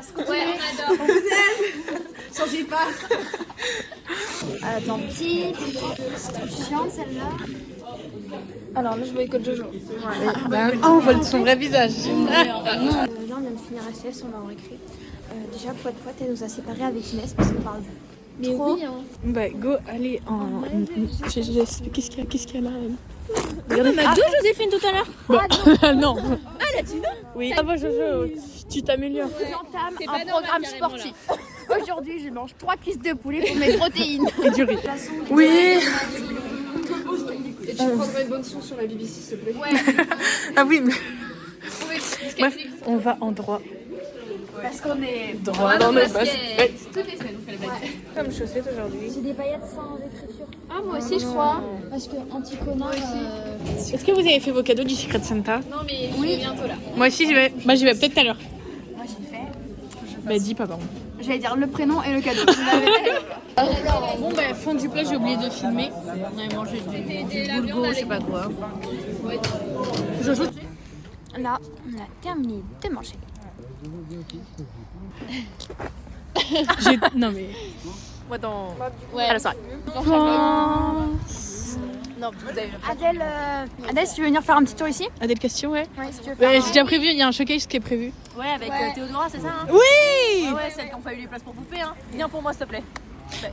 faire ce qu'on veut. Ouais, on adore. On vous aime. Changez pas. Tant pis. C'est chiant celle-là. Alors là, je boycotte Jojo. On voit son vrai visage. Là, on vient de finir SS, on va en récré. Déjà, Poète, elle nous a séparés avec Inès parce qu'on parle trop. Oui, hein. Bah, go, allez, en. Qu'est-ce qu'il y a là On a deux Joséphine tout à l'heure. Bah, non. Ah, elle a dit non. Oui. Ça va, Jojo, tu t'améliores. J'entame C'est un pas normal, programme carrément, sportif. Aujourd'hui, je mange 3 cuisses de poulet pour mes protéines. Et du riz. Oui. Et tu prendrais une bonne son sur la BBC, s'il te plaît. Ah oui, mais. Bref, on va en droit. Parce qu'on est Droit dans nos bases. Ouais. Toutes les semaines, on fait la blague. Comme chaussettes aujourd'hui. J'ai des paillettes sans écriture. Ah, moi aussi, je crois. Parce que anti-connard. Est-ce que vous avez fait vos cadeaux du Secret Santa? Non, mais je vais bientôt là. Moi aussi, j'y vais. Bah, j'y vais peut-être tout à l'heure. Moi j'ai fait. Bah, dis pas, pardon. J'allais dire le prénom et le cadeau. Bon, bah, fin du plat, j'ai oublié de filmer. On avait mangé du boulgour, je sais pas quoi. Jojo, Là, on a terminé de manger. non mais. Moi dans. Ouais. À la soirée. Non, vous avez Adèle, Adèle, si tu veux venir faire un petit tour ici? Adèle question, ouais. Ouais, si tu veux faire. Ouais, j'ai déjà prévu, il y a un showcase qui est prévu. Ouais, avec Théodora, c'est ça hein? Oui. Ouais, celle qui n'a pas eu les places pour poupée. Hein. Viens pour moi, s'il te plaît.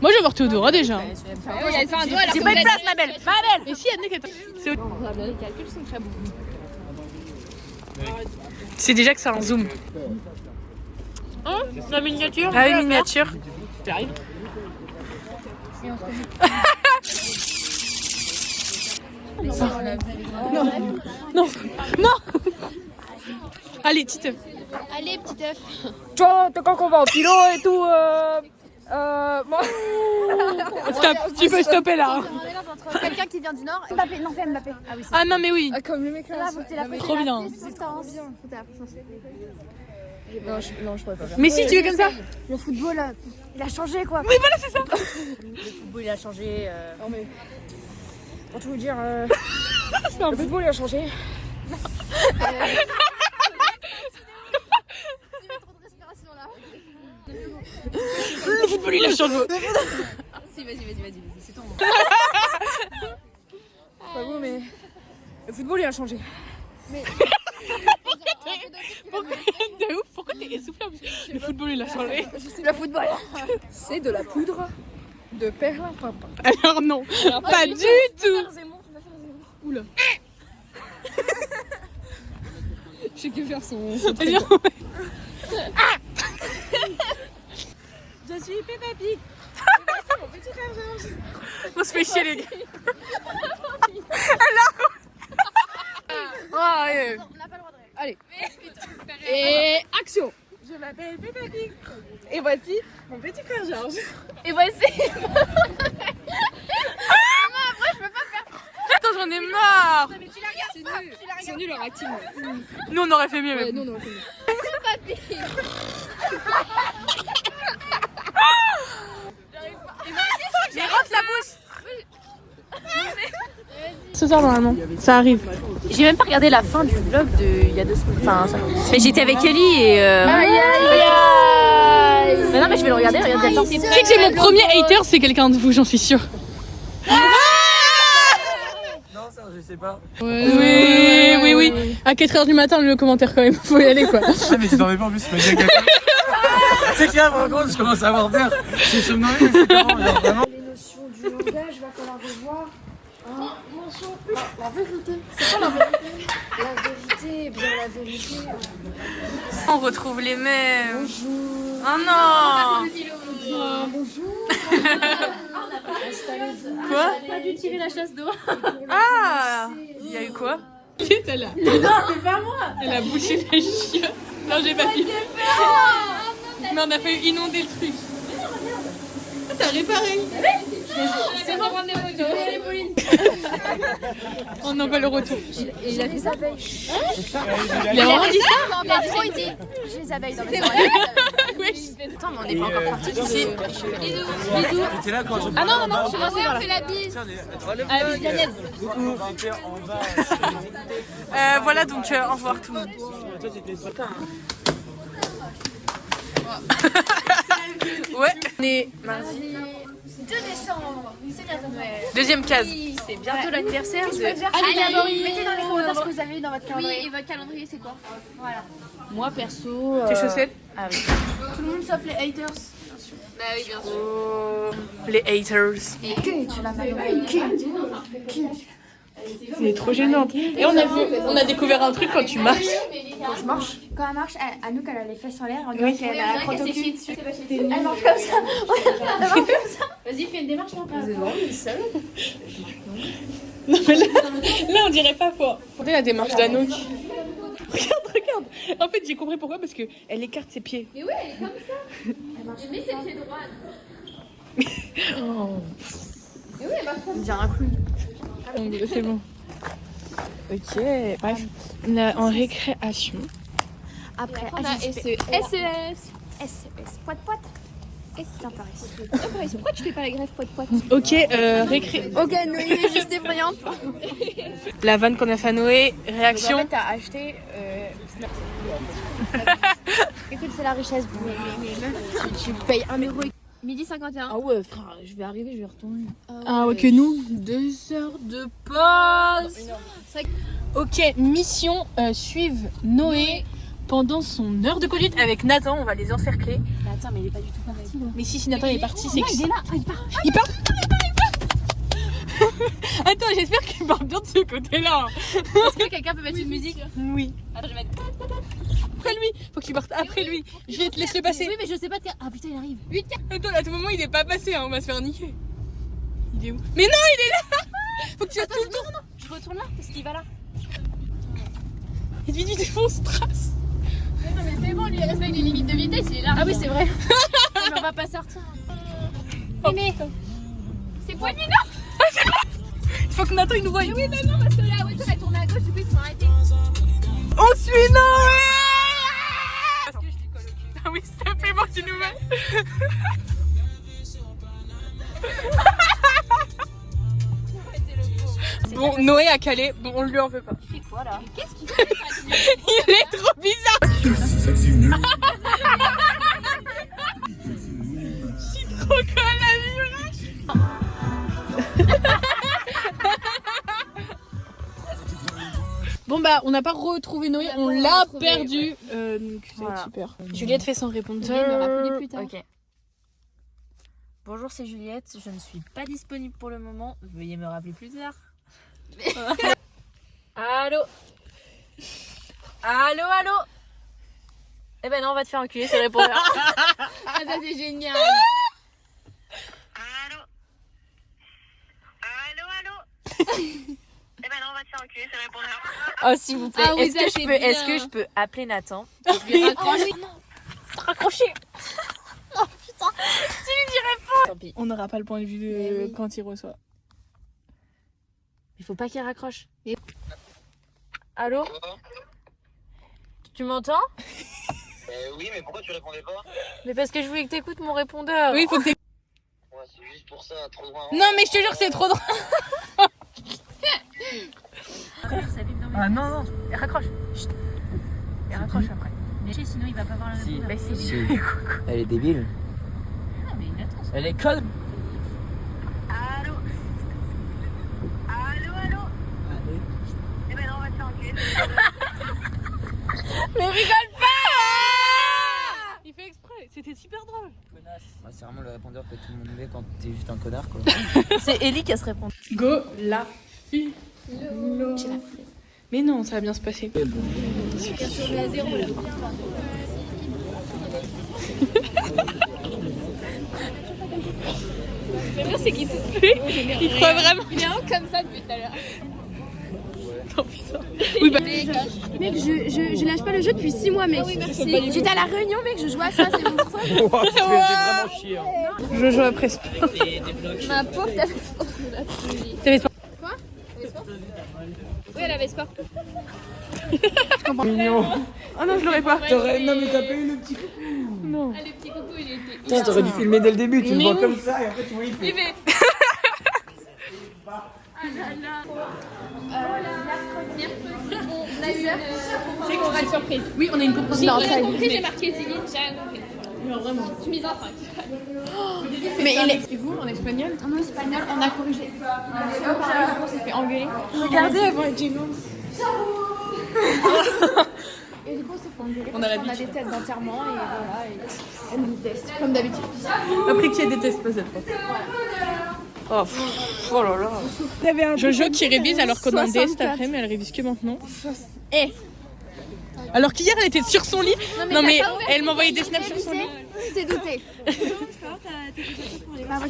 Moi, je vais voir Théodora déjà. Elle fait un doigt, alors J'ai que pas de vous place, êtes- ma belle. Ma belle. Et si Annick est. Les calculs sont très bons. C'est déjà que c'est un zoom. Hein? La miniature? Ah, une miniature. J'arrive. Non. Allez, petite œuf. Allez, petit œuf. Toi, quand on va au philo et tout, moi... Stop, tu peux stopper là. Quelqu'un qui vient du Nord. Mbappé, non, fais Mbappé. Ah oui, c'est Ah non, mais oui. Comme le mec là. là, faut que t'aies la Trop bien. persistance. Non, je pourrais pas faire. Mais si, tu es comme ça. Le football, il a changé quoi. Oui, voilà, c'est ça. Le football, il a changé. Non mais... Pour tout vous dire, le football il a changé. Le football, il a changé. Si, vas-y, c'est ton. C'est pas beau mais... Le football il a changé. De ouf, pourquoi t'es essoufflé en plus? Le football, il a changé. Le football, c'est de la poudre de perlimpinpin. Alors non, pas du tout. Oula. Je sais que faire son... Je suis Peppa Pig. On se fait chier les gars. Allez. Allez. Et action. Je m'appelle Peppa Pig. Et voici mon petit frère Georges. Et voici. Attends, j'en ai marre. C'est nul leur acting. Nous, on aurait fait mieux. Ouais, Mais... non, non, c'est nul. Mais rentre la bouche. Ce soir, normalement, ça arrive. J'ai même pas regardé la fin du vlog il y a 2 semaines. Enfin, mais j'étais avec Ellie et. Mais non, mais je vais le regarder. Regarde, attends. Tu sais que j'ai mon premier hater, c'est quelqu'un de vous, j'en suis sûre. Non, ça, je sais pas. Oui. À 4h du matin, le commentaire quand même, faut y aller quoi. Ah, mais tu t'en es pas en plus, tu m'as dit à quelqu'un. C'est qu'il y a, par contre, je commence à avoir peur. C'est somnolé, mais c'est comment, genre, vraiment. Les notions du langage, va falloir revoir. Mention. La vérité. C'est quoi la vérité? La vérité, bien la vérité. On retrouve les mêmes. Bonjour. Oh non. Bonjour. Quoi? Pas dû tirer la chasse d'eau. Ah. Il y a eu quoi? T'es là. Non, c'est pas moi. Elle a bouché la chiotte. Non, j'ai pas filmé. Mais on a failli inonder le truc. Ah, t'as réparé. C'est bon, rendez-vous. On en va le retour. Et il a fait ça veille. Il a vraiment dit ça? Non, mais trop dit. J'ai les abeilles dans mes oreilles. Oui. Attends, mais on n'est pas encore parti d'ici. J'étais là quand je. Ah non, chez moi, c'est on fait la bise. Coucou. En bas. Voilà donc au revoir tout le monde. Ouais. On est mardi 2 décembre. C'est bientôt Noël. deuxième case. C'est bientôt l'anniversaire de... Allez, mettez dans les commentaires ce que vous avez dans votre calendrier. Oui, et votre calendrier, c'est quoi? Voilà. Moi perso... Tes chaussettes. Ah oui. Tout le monde sauf les haters. Bah oui, bien sûr. Oh, les haters. Qui tu l'as mal Qui C'est trop gênante. Et on a découvert un truc quand tu marches. Quand elle marche, Anouk elle a les fesses en l'air, on dirait qu'elle a la crotte au cul. Elle marche comme ça. Elle marche comme ça. Vas-y, fais une démarche là. Non mais là on dirait pas fort. Regardez la démarche d'Anouk. Regarde. En fait j'ai compris pourquoi, parce qu'elle écarte ses pieds. Mais ouais, elle est comme ça. Mais c'est le pied droit. Oh. Mais oui, elle marche comme On dirait un clown. C'est bon. Ok, bref. On est en récréation. Après, ça. On a SES. SES. Poit. C'est par ici. Pourquoi tu fais pas la grève poète? Ok, récré. Ok, Noé est juste effrayante. La vanne qu'on a fait à Noé, réaction. t'as acheté... Écoute, c'est la richesse. Mais meuf, tu payes 1 euro. Midi 51. Ah ouais, frère, je vais arriver, je vais retourner. Ah ouais, que nous, 2 heures de pause. Ok, mission, suivre Noé pendant son heure de conduite avec Nathan. On va les encercler. Mais attends, mais il est pas du tout parti, là. Mais si Nathan est parti, c'est que... Il est là, il part. Il part. Attends, j'espère qu'il part bien de ce côté-là. Est-ce que quelqu'un peut mettre une musique? Oui. Attends, je vais mettre. Après lui, faut qu'il parte après lui. Je vais te laisser passer. Oui, mais je sais pas de. Ah putain, il arrive. 8. Attends, à tout moment, il est pas passé, hein. On va se faire niquer. Il est où? Mais non, il est là. Faut que tu fasses tout le tour. Je retourne là parce qu'il va là. Vite, on se trace. Non, mais c'est bon, lui, il respecte les limites de vitesse, il est là. Ah oui, c'est vrai. Mais on va pas sortir. Oh, mais. putain. C'est poignant. Il faut que Nathan il nous voie. Oui, mais non, parce que la voiture elle tourne à gauche, du coup, ils sont arrêtés. On suit Noé. Ah oui, ça fait bon, tu nous mets. Bon, Noé a calé. Bon, on lui en veut pas. Il fait quoi, là? Qu'est-ce qu'il fait? Il est trop bizarre. Je suis trop conne à vivre. Bon bah on n'a pas retrouvé Noé, on l'a perdu. Donc c'est Voilà. super. Juliette fait son répondeur. Il me rappeler plus tard. Ok. Bonjour, c'est Juliette. Je ne suis pas disponible pour le moment. Veuillez me rappeler plus tard. Allô? Allô? Eh ben non, on va te faire enculer, c'est le répondeur. Ah, ça c'est génial. Allô? Eh ben non, on va te faire enculer, c'est le répondeur. Oh, s'il vous plaît, Ah oui, est-ce ça, que, c'est est-ce bien. que je peux appeler Nathan? Je vais raccrocher. Raccrocher. Tant pis. On n'aura pas le point de vue de quand il reçoit. Il faut pas qu'il raccroche. Allô? Tu m'entends? Oui, mais pourquoi tu répondais pas? Mais parce que je voulais que t'écoutes mon répondeur. Oui, il faut que Ouais, c'est juste pour ça, trop loin. Non mais je te jure que c'est trop drôle. Ah non, raccroche. Chut. Et raccroche après. Mais sinon il va pas voir la Si. répondeur. Bah, si. Elle est débile. Non, mais il attend. Elle est conne. Allô? Eh ben non, on va te faire enculer. Il fait exprès, c'était super drôle. Ouais, c'est vraiment le répondeur que tout le monde met quand t'es juste un connard quoi. C'est Ellie qui a se répondre. Go la fille. Mais non, ça va bien se passer. Il croit vraiment. Il est vraiment comme ça depuis tout à l'heure. Oh, putain. Oui, bah. Mec, je lâche pas le jeu depuis 6 mois, mec. J'étais à la réunion, mec, je jouais à ça, c'est bon pour toi. Wow, tu fais vraiment chier. Hein. Je joue après sport. Ma pauvre, t'avais T'avais sport. Oui, elle avait sport. Mignon. Oh non, je l'aurais pas. T'aurais... Non mais t'as pas eu le petit coucou. Non. Ah, le petit coucou, il était. Putain, t'aurais dû filmer dès le début, tu le vois comme ça et après tu vois il fait. On a eu une surprise. Oui, on a une J'ai compréhension. rien compris, j'ai marqué Zéline, j'ai rien compris. Je mise un 5. Mais il est. Et vous, en espagnol? En espagnol, on a corrigé. On s'est fait engueuler. Regardez, elles vont être gênantes. Et du coup, on s'est fait engueuler. On a parce l'habitude. qu'on a des têtes d'enterrement et voilà. Et elles nous détestent, comme d'habitude. Après qui déteste pas cette fois. Oh, oh là là. Jojo qui révise alors qu'on a un DS cet après, mais elle révise que maintenant. Eh. Alors qu'hier elle était sur son lit. Non mais elle m'envoyait des snaps sur son lit. C'est douté.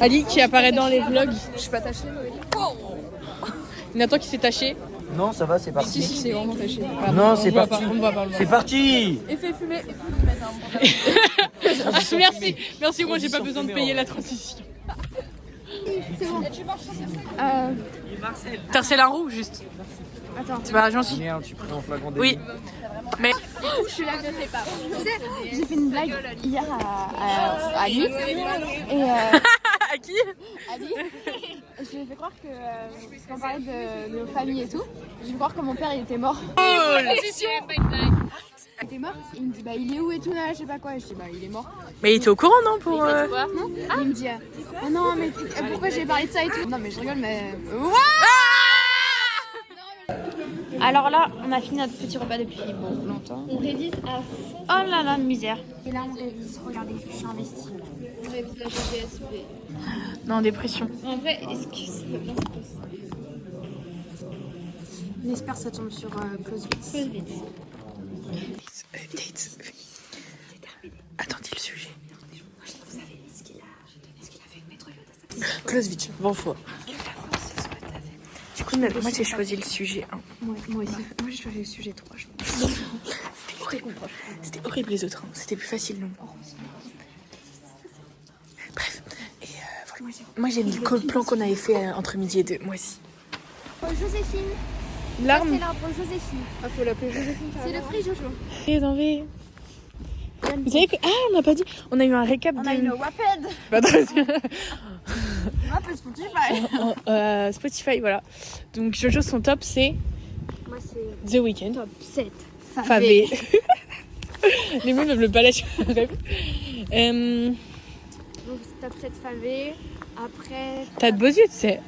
Ali qui apparaît dans les vlogs. Je suis pas tachée. Nathan qui s'est taché. Non, ça va, c'est parti. C'est vraiment taché. Non, c'est parti. On va pas le voir. C'est parti. Effet fumé. Merci, merci. Moi j'ai pas besoin de payer la transition. Tarcelle un roux juste. Attends. C'est pas gentil. Merde, tu prends en flagrant délit. Oui. Mais Je suis là, je sais pas. Tu sais, j'ai fait une blague hier à Ali. Et à qui? Ali, je lui ai fait croire que, parce qu'on parlait de nos familles et tout, je lui ai fait croire que mon père il était mort. Il était mort, et il me dit bah il est où et tout là, je sais pas quoi, et je dis bah il est mort. Mais il était au courant non pour Non et il me dit ah non mais pourquoi j'ai parlé de ça et tout. Non mais je rigole mais... Alors là, on a fini notre petit repas depuis longtemps. On révise à fond. Oh là là, misère. Et là, on révise. Regardez, je suis investie. On révise la GPSP. Non, dépression. En vrai, est-ce que ça va bien se passer? On espère que ça tombe sur Clausewitz. Attendez le sujet. Clausewitz, bon fois. Du coup, moi j'ai choisi le sujet 1. Moi aussi. Moi j'ai choisi le sujet 3. C'était horrible les autres. Hein. C'était plus facile non. Bref. Et voilà. Moi j'ai mis le plan qu'on avait fait entre midi et 2. Moi aussi. Joséphine. L'arme. C'est l'arbre Joséphine. Ah, faut l'appeler Joséphine. C'est le fruit Jojo. Vous savez que. Ah, on n'a pas dit. On a eu un récap On de. a une Wapped. Wapped Spotify. Spotify, voilà. Donc Jojo, son top, c'est Moi, c'est The Weeknd. top 7. Favé. Les meufs ne pas lâcher le rêve. Donc, top 7 Favé. Après. T'as de beaux yeux, tu sais.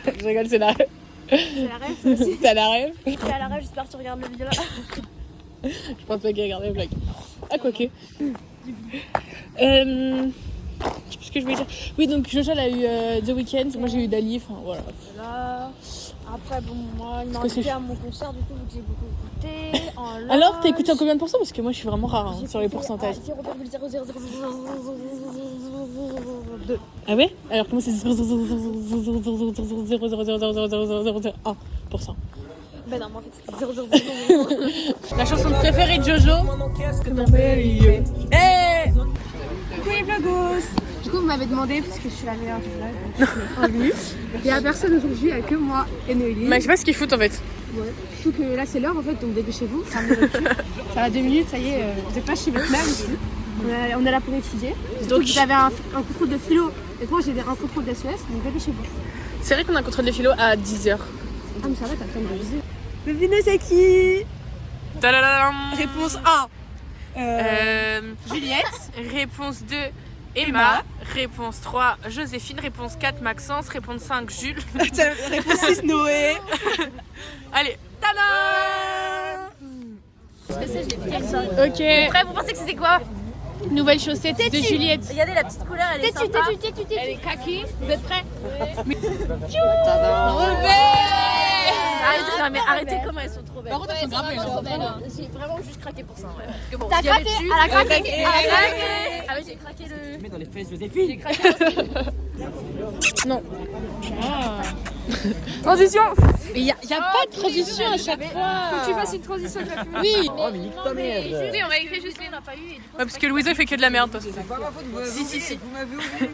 Je rigole, c'est la rêve. C'est la rêve, ça aussi. T'as la rêve. C'est à la rêve, j'espère que tu regardes le vidéo là. Je pense pas qu'il regarde les blagues. Ah, quoique. Je sais plus ce que je voulais dire. Oui, donc Jojo, elle a eu The Weeknd. Moi, j'ai eu Dali. Enfin, voilà. Là. Après, bon, moi, il m'a Parce que invité à mon concert, du coup, vu que j'ai beaucoup écouté. Alors, t'as écouté en combien de pourcents? Parce que moi, je suis vraiment rare hein, sur les pourcentages. 0,00002. Ah ouais? Alors, comment c'est 0,000000001%? Ben non, mais en fait, c'était 0,000. La chanson préférée de Jojo. Hey! Du coup, vous m'avez demandé, parce que je suis la meilleure du vlog, il y a personne aujourd'hui, il n'y a que moi et Noélie. Mais je sais pas ce qu'ils foutent en fait. Ouais. Surtout que là, c'est l'heure en fait, donc dépêchez-vous. Ça va 2 minutes, ça y est, vous n'êtes pas chez votre mère ici. On est là pour étudier. Donc, vous avez un contrôle de philo, et moi j'ai un contrôle d'SES, donc dépêchez-vous. C'est vrai qu'on a un contrôle de philo à 10h. Ah, mais ça va, t'as le temps de réviser. Devinez c'est qui? Réponse 1. Juliette. Réponse 2. Emma. Réponse 3. Joséphine. Réponse 4. Maxence. Réponse 5. Jules. Réponse 6. Noé. Allez. Tada! Ok. Après, vous pensez que c'était quoi? Nouvelle chaussette de Juliette. Regardez la petite couleur, elle est sympa. Elle est kaki. Vous êtes prêts? Arrêtez, non, mais arrêtez comment elles sont trop belles. Par contre, elles sont grave belles. J'ai vraiment juste craqué pour ça. Ouais. Parce que bon, T'as s'il y avait craqué? dessus, Elle a craqué? elle a craqué. Ah oui, j'ai craqué le. Mets dans les fesses Joséphine. J'ai craqué aussi. Non. Transition. Il y a pas de transition à chaque fois. Faut que tu fasses une transition avec la Oui. Oh, mais nique ta merde. Oui, on va écrire juste, on n'a pas eu. Et du coup, Ouais, parce que Louisa fait que de la merde, toi. C'est pas ma faute, vous m'avez oublié. Vous m'avez oublié.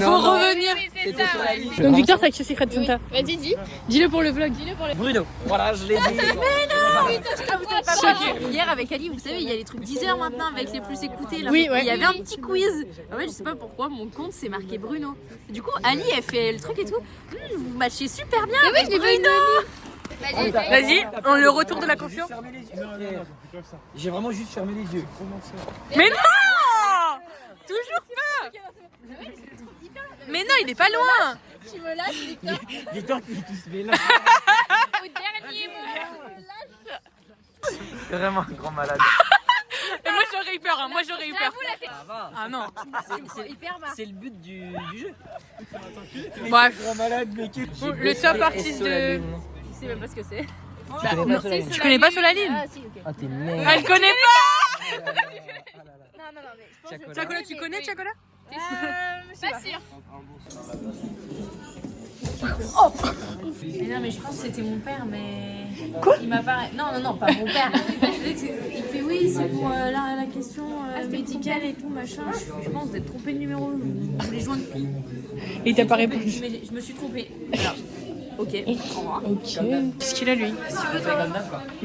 Faut revenir. oui, c'est C'était ça. sur la liste. Donc Victor, t'as que Secret Santa. Vas-y, dis. Dis-le pour le vlog. Bruno. Voilà, je l'ai dit. Hier avec Ali, vous savez, il y a les trucs 10 heures maintenant avec les plus écoutés. Là. Oui, ouais. Il y avait un petit quiz. En fait, je sais pas pourquoi, mon compte c'est marqué Bruno. Du coup, Ali, elle fait le truc et tout. Vous matchez super bien avec Bruno. Vas-y, on le retour de la confiance. Fermez les yeux. J'ai vraiment juste fermé les yeux. Mais non! Mais non, il est pas loin. Tu me lâches, Victor. Victor qui se met là. Au dernier moment. Vraiment un grand malade. Et moi j'aurais eu peur, hein. Moi j'aurais eu peur. Ça va. Ah non. C'est le but du jeu. Bref. Grand malade, mais Le top artiste de... Je sais même pas ce que c'est. Tu connais pas Solalina? Ah si, ok. Ah, t'es merde. Elle connaît pas. Non, mais je pense que... Chacola, tu connais Chacola? Pas sûr. Mais non, mais je pense que c'était mon père, mais... Quoi? Il m'a pas... Non, pas mon père. Il fait oui, c'est pour la question médicale et tout, machin. Je pense que vous êtes trompé de numéro. Vous voulez joindre qui? Il t'a pas répondu. Mais je me suis trompée. Alors, ok, au revoir. Qu'est-ce qu'il a lui?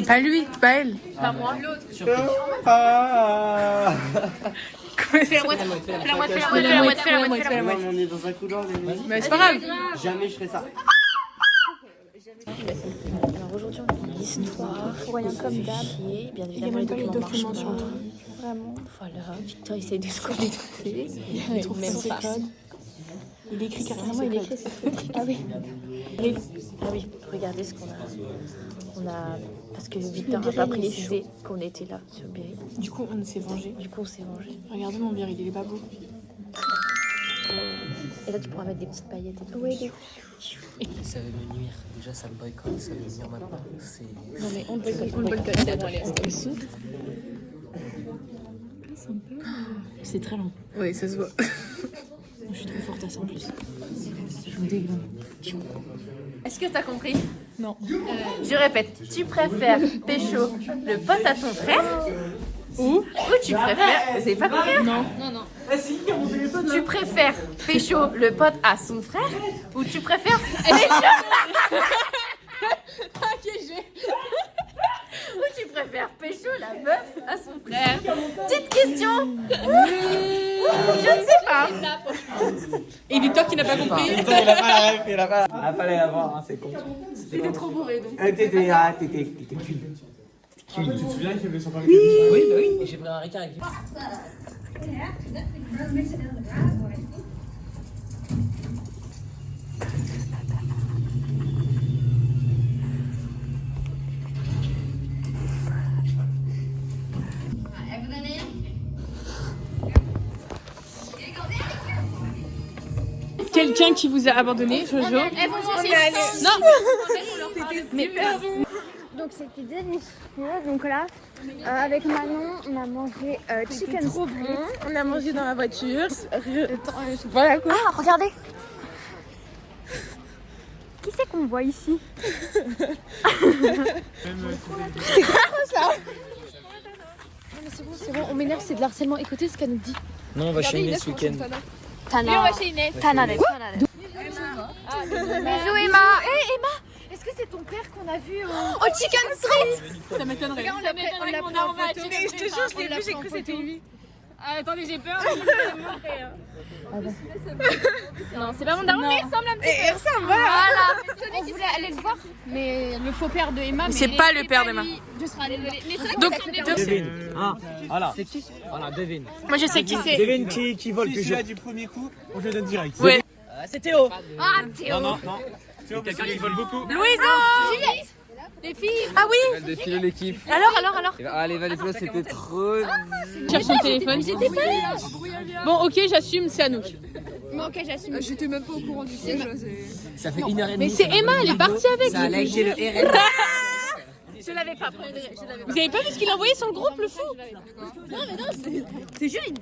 Pas lui, pas elle. Pas moi. L'autre. Fais la moitié. On est dans un couloir, les Mais c'est pas grave. Jamais je ferai ça. Alors aujourd'hui on a une histoire, rien comme d'hab, et bien évidemment les documents marchent pas. Vraiment, voilà, Victor essaye de se connecter, il trouve même pas. Il écrit carrément, il écrit ses trucs. Ah oui. Ah oui, regardez ce qu'on a, parce que Victor n'a pas précisé qu'on était là sur Biril. Du coup, on s'est vengé. Regardez mon Biril, il est pas beau. Et là tu pourras mettre des petites paillettes et tout. Oui, des... Ça veut me nuire. Déjà, ça me boycotte, ça veut me nuire maintenant. Non mais on boycotte. Attends, allez, c'est très long. Oui, ça se voit. Je suis trop forte à ça en plus. Est-ce que t'as compris? Non. Je répète, tu préfères pécho le pote à ton frère ou tu préfères... Vous avez pas compris? Non. Tu préfères pécho le pote à son frère ou tu préfères ou tu préfères pécho la meuf à son frère? Petite question. Je ne sais pas. Et Victor qui n'a pas compris. Il a pas la ref, il a pas. Ah, fallait l'avoir, hein, c'est con. T'étais trop bourré donc. T'étais cul. Tu te souviens qu'il y avait son parc? Oui, bah oui. Et j'ai pris un Ricard avec lui. Quelqu'un qui vous a abandonné, Jojo? Non. Donc c'était délicieux. Donc là, avec Manon, on a mangé chicken split. On a mangé dans la voiture. Voilà quoi. Ah, regardez. Qui c'est qu'on voit ici? C'est bon, on m'énerve, c'est de l'harcèlement. Écoutez ce qu'elle nous dit. Non, on va chez Inès ce week-end. Tana. Tana. Bisous Emma. Hé Emma, est-ce que c'est ton père qu'on a vu au Chicken Street? Ça m'étonnerait. On l'a pris en photo. Mais je te jure, je l'ai vu, j'ai cru que c'était lui. Attendez, j'ai peur. Non, c'est pas mon daron, mais il ressemble un petit peu. Il ressemble, voilà. On voulait aller le voir, mais le faux père de Emma. Mais c'est pas le père d'Emma. Je serai désolée. Mais c'est Donc, Devine. Voilà. C'est qui? Voilà, devine. moi je sais qui c'est. Devine qui vole plus. Si c'est là du premier coup, on le donne direct. Ouais. C'est Théo. Ah Théo. Non. Théo, quelqu'un qui vole beaucoup. Louisa. Juliette. Les filles. Ah oui. Elle défile l'équipe. Alors. Allez, Valéflo, c'était trop. Cherche son téléphone. Bon, ok, j'assume, c'est Anouk. Mais ok, j'assume. J'étais même pas au courant du film. Ça fait 1h30. Mais c'est Emma, elle est partie avec. Ça a liké le RN. Je l'avais pas pris. Vous avez pas vu ce qu'il a envoyé sur le groupe, le fou? C'est juste une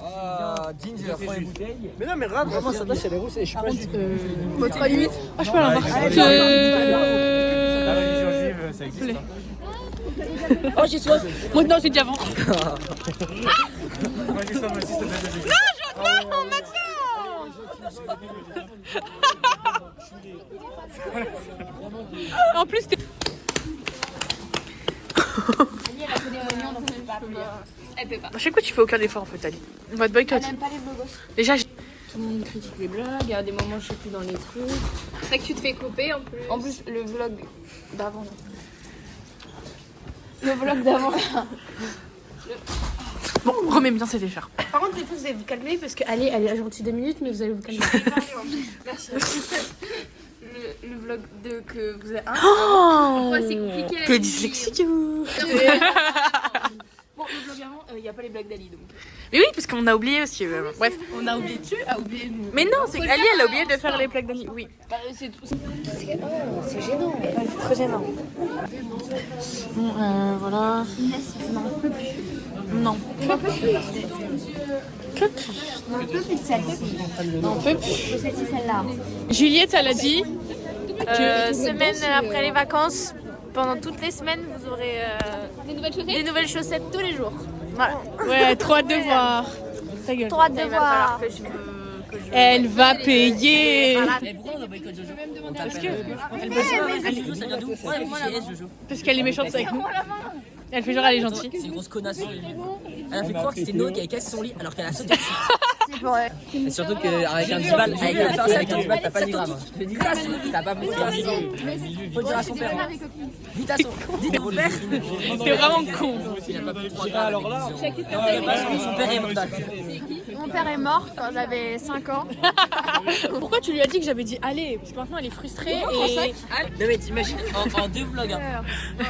Ah, Ginger, prends une bouteille. Mais non, mais regarde, vraiment, sa tâche, elle est rousse et je suis pas juif. Votre limite. Ah, je peux la voir. La religion juive, ça existe. Oh, j'ai soif. Moi, non, j'ai déjà vendu. Moi, j'ai soif aussi, ça doit être. Non, Maxence. En plus, t'es... Elle peut pas. À chaque fois, tu fais aucun effort en fait, Ali. On va te boycott. Elle aime pas les blogos. Déjà, Tout le monde critique les blogs, il y a des moments je suis plus dans les trucs. C'est vrai que tu te fais couper en plus. En plus, le vlog d'avant. Le vlog d'avant. Bon, remets bien cette écharpe. Par contre, les filles, vous allez vous calmer parce qu'Ali, elle est gentille 2 minutes, mais vous allez vous calmer. Merci. Le vlog que vous avez. Oh, c'est compliqué. t'es dyslexique ou... Bon, le vlog avant, il n'y a pas les blagues d'Ali donc. Mais oui, parce qu'on a oublié aussi. Bref. On a oublié tu as oublié nous. Mais non, c'est qu'Ali, elle a oublié de faire les plaques d'Ali. Oui. Bah, c'est tout. C'est gênant. C'est très gênant. Bon, voilà. Non. Un peu plus. Que plus. Un peu plus de sel. Un peu plus. C'est celle-là. Juliette, elle a dit. Semaine après les vacances, pendant toutes les semaines, vous aurez des nouvelles chaussettes tous les jours. Voilà. Ouais, 3 devoirs. Ta gueule. 3 devoirs. Elle va payer. Mais pourquoi on a boycott Jojo? Parce que Jojo, ça vient d'où? Ouais, elle fait chez S, Jojo. parce qu'elle est méchante avec nous. Elle fait genre elle est gentille. C'est une grosse connasse. Elle a fait croire que c'était Noé qui avait cassé son lit alors qu'elle a sauté dessus. C'est vrai. Et surtout qu'avec un dival, t'as pas 10 grammes. Je te dis, t'as pas pris 15 grammes. Faut dire à son père. Dites à son père. C'est vraiment con. Il a pas pris 3 grammes. Alors là, son père est mort. Mon père est mort quand j'avais 5 ans. Pourquoi tu lui as dit que j'avais dit allez? Parce que maintenant elle est frustrée et. Non mais t'imagines, en 2 vlogs, hein.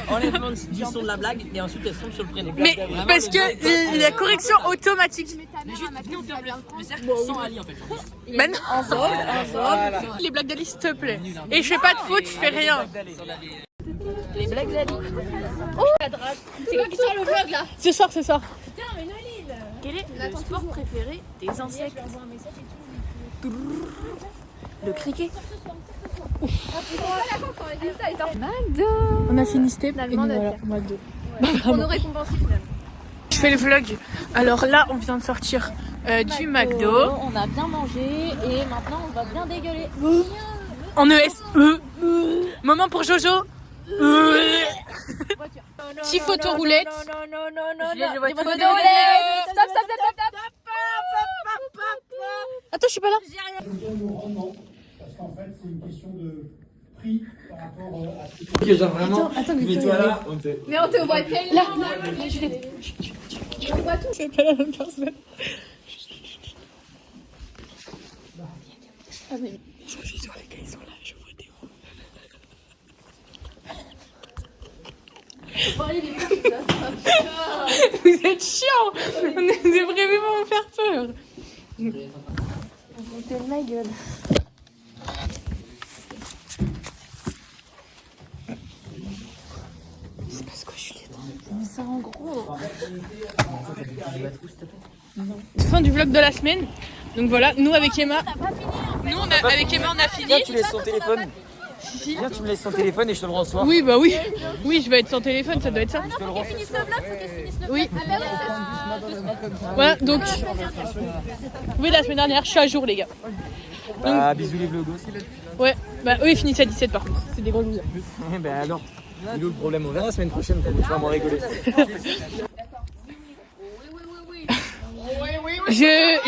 Enlèvement du son de la blague et ensuite elle tombe sur le prénom. Mais parce que la correction automatique. Mais juste, viens, on fait le cercle sans Ali en fait. Ben non. Les blagues d'Ali s'il te plaît. Et je fais pas de faute, je fais rien. Les blagues d'Ali. C'est quoi qui sort le vlog là? Ce soir. Quel est le sport préféré des insectes? Le criquet. On a fini step et nous voilà, McDo. On nous récompense finalement. Je fais le vlog. Alors là, on vient de sortir du McDo. On a bien mangé et maintenant on va bien dégueuler. En ES. Moment pour Jojo. Petit photo roulette. Stop. Attends, je suis pas là. Parce qu'en fait, c'est une question de prix par rapport à ce que genre vraiment. Attends, mais toi là, on te. Mais on te voit quelle là? C'est pas la même personne. Je suis sur les gars, ils sont là, je vois des Vous êtes chiants. On devrait vraiment me faire peur. Foutez ma gueule. C'est parce que Juliette. C'est en gros. Fin du vlog de la semaine. Donc voilà, nous avec Emma. Avec Emma, on a fini. Viens, tu laisses ton téléphone. Viens, tu me laisses ton téléphone et je te le reçois. Oui, bah oui. Oui, je vais être sans téléphone, ça doit être ça. Oui. Voilà, donc. Oui, la semaine dernière, je suis à jour, les gars. Bah, bisous les vlogos. Ouais, bah eux ils finissent à 17 par contre. C'est des gros losers. Bah, alors. Il est où le problème? On verra la semaine prochaine quand tu vas m'en rigoler. J'ai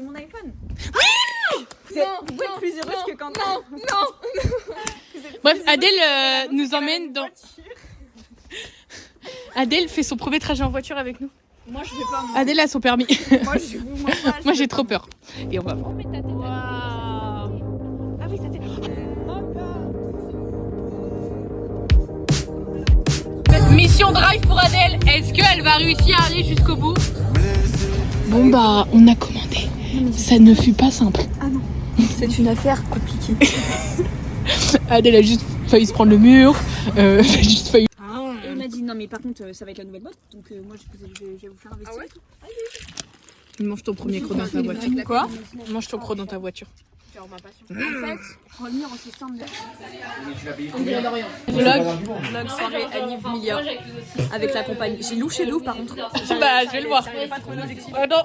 mon iPhone. Vous êtes plus heureuse que quand. Non. Bref, Adèle nous emmène dans. Adèle fait son premier trajet en voiture avec nous. Moi je fais pas. Adèle a son permis. Moi Moi j'ai trop peur. Et on va. Ah oui, c'était. Mission drive pour Adèle. Est-ce qu'elle va réussir à aller jusqu'au bout? Bon bah on a commandé. Ça ne fut pas simple. Ah non. C'est une affaire compliquée. Adèle a juste failli se prendre le mur. Elle a juste failli. Il m'a dit non mais par contre ça va être la nouvelle boîte donc moi je vais vous faire investir. Mange ton premier croc dans ta voiture. Quoi? Mange ton croc dans ta voiture. En fait, revenir en septembre. Vlog soirée Anniv Milia avec la compagnie. J'ai Lou chez Lou par contre. Bah je vais le voir. Oh non,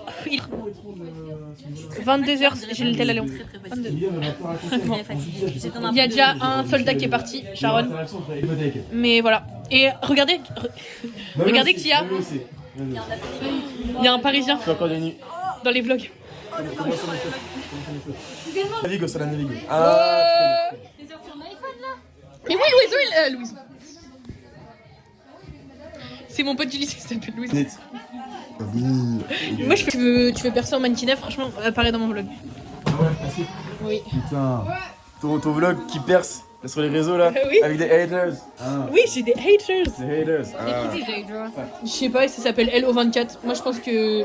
22h, j'ai le tel à Léon. Il y a déjà un soldat qui est parti, Sharon. Mais voilà. Et regardez qui y a. Il y a un Parisien dans les vlogs. Navigo, c'est la Navigo. Mais oui, Louise. C'est mon pote du lycée qui s'appelle Louise. Moi, tu veux percer en mannequinat, franchement, apparaît dans mon vlog. Ah ouais, merci. Oui. Putain. Ton vlog qui perce sur les réseaux là, Oui. avec des haters. Ah. Oui, j'ai des haters. Des haters. Ah. Je sais pas, ça s'appelle LO24. Moi, je pense que...